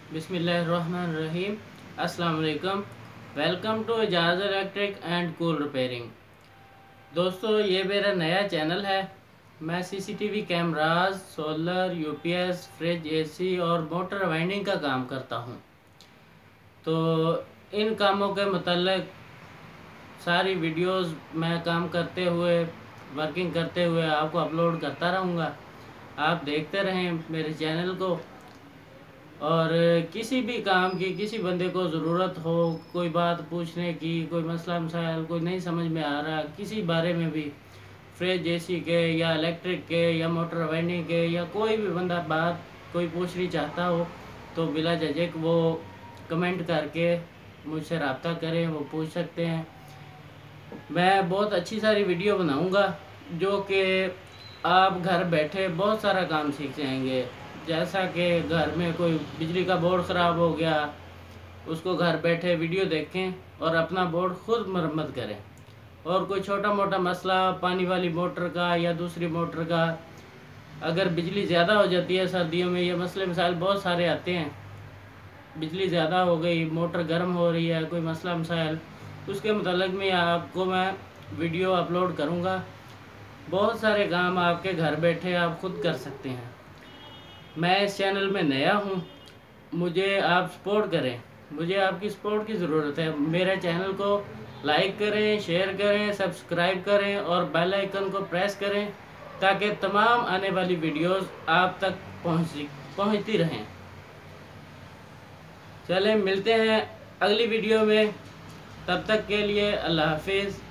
बिस्मिल्लाहिर्रहमानिर्रहीम। अस्सलाम वालेकुम। Welcome to Ejaz electric and cool repairing. दोस्तों, ये मेरा नया चैनल है। मैं CCTV cameras, solar, UPS, fridge, AC और मोटर वाइंडिंग का काम करता हूँ। तो इन कामों के मतलब सारी वीडियोस मैं काम करते हुए, वर्किंग करते हुए आपको अपलोड करता रहूँगा। आप देखते रहें मेरे चैनल को। और किसी भी काम की, किसी बंदे को ज़रूरत हो, कोई बात पूछने की, कोई मसला मसाइल कोई नहीं समझ में आ रहा, किसी बारे में भी, फ्रिज एसी के या इलेक्ट्रिक के या मोटर वाइंडिंग के, या कोई भी बंदा बात कोई पूछनी चाहता हो, तो बिला झिझक वो कमेंट करके मुझसे रब्ता करें, वो पूछ सकते हैं। मैं बहुत अच्छी सारी वीडियो बनाऊंगा जो कि आप घर बैठे बहुत सारा काम सीख जाएंगे। जैसा कि घर में कोई बिजली का बोर्ड ख़राब हो गया, उसको घर बैठे वीडियो देखें और अपना बोर्ड खुद मरम्मत करें। और कोई छोटा मोटा मसला पानी वाली मोटर का या दूसरी मोटर का, अगर बिजली ज़्यादा हो जाती है सर्दियों में, ये मसले मसाइल बहुत सारे आते हैं। बिजली ज़्यादा हो गई, मोटर गर्म हो रही है, कोई मसला मसाइल, उसके मतलब में आपको मैं वीडियो अपलोड करूँगा। बहुत सारे काम आपके घर बैठे आप खुद कर सकते हैं। मैं इस चैनल में नया हूँ, मुझे आप सपोर्ट करें, मुझे आपकी सपोर्ट की ज़रूरत है। मेरे चैनल को लाइक करें, शेयर करें, सब्सक्राइब करें और बेल आइकन को प्रेस करें ताकि तमाम आने वाली वीडियोस आप तक पहुँचती रहें। चलें, मिलते हैं अगली वीडियो में। तब तक के लिए अल्लाह हाफिज़।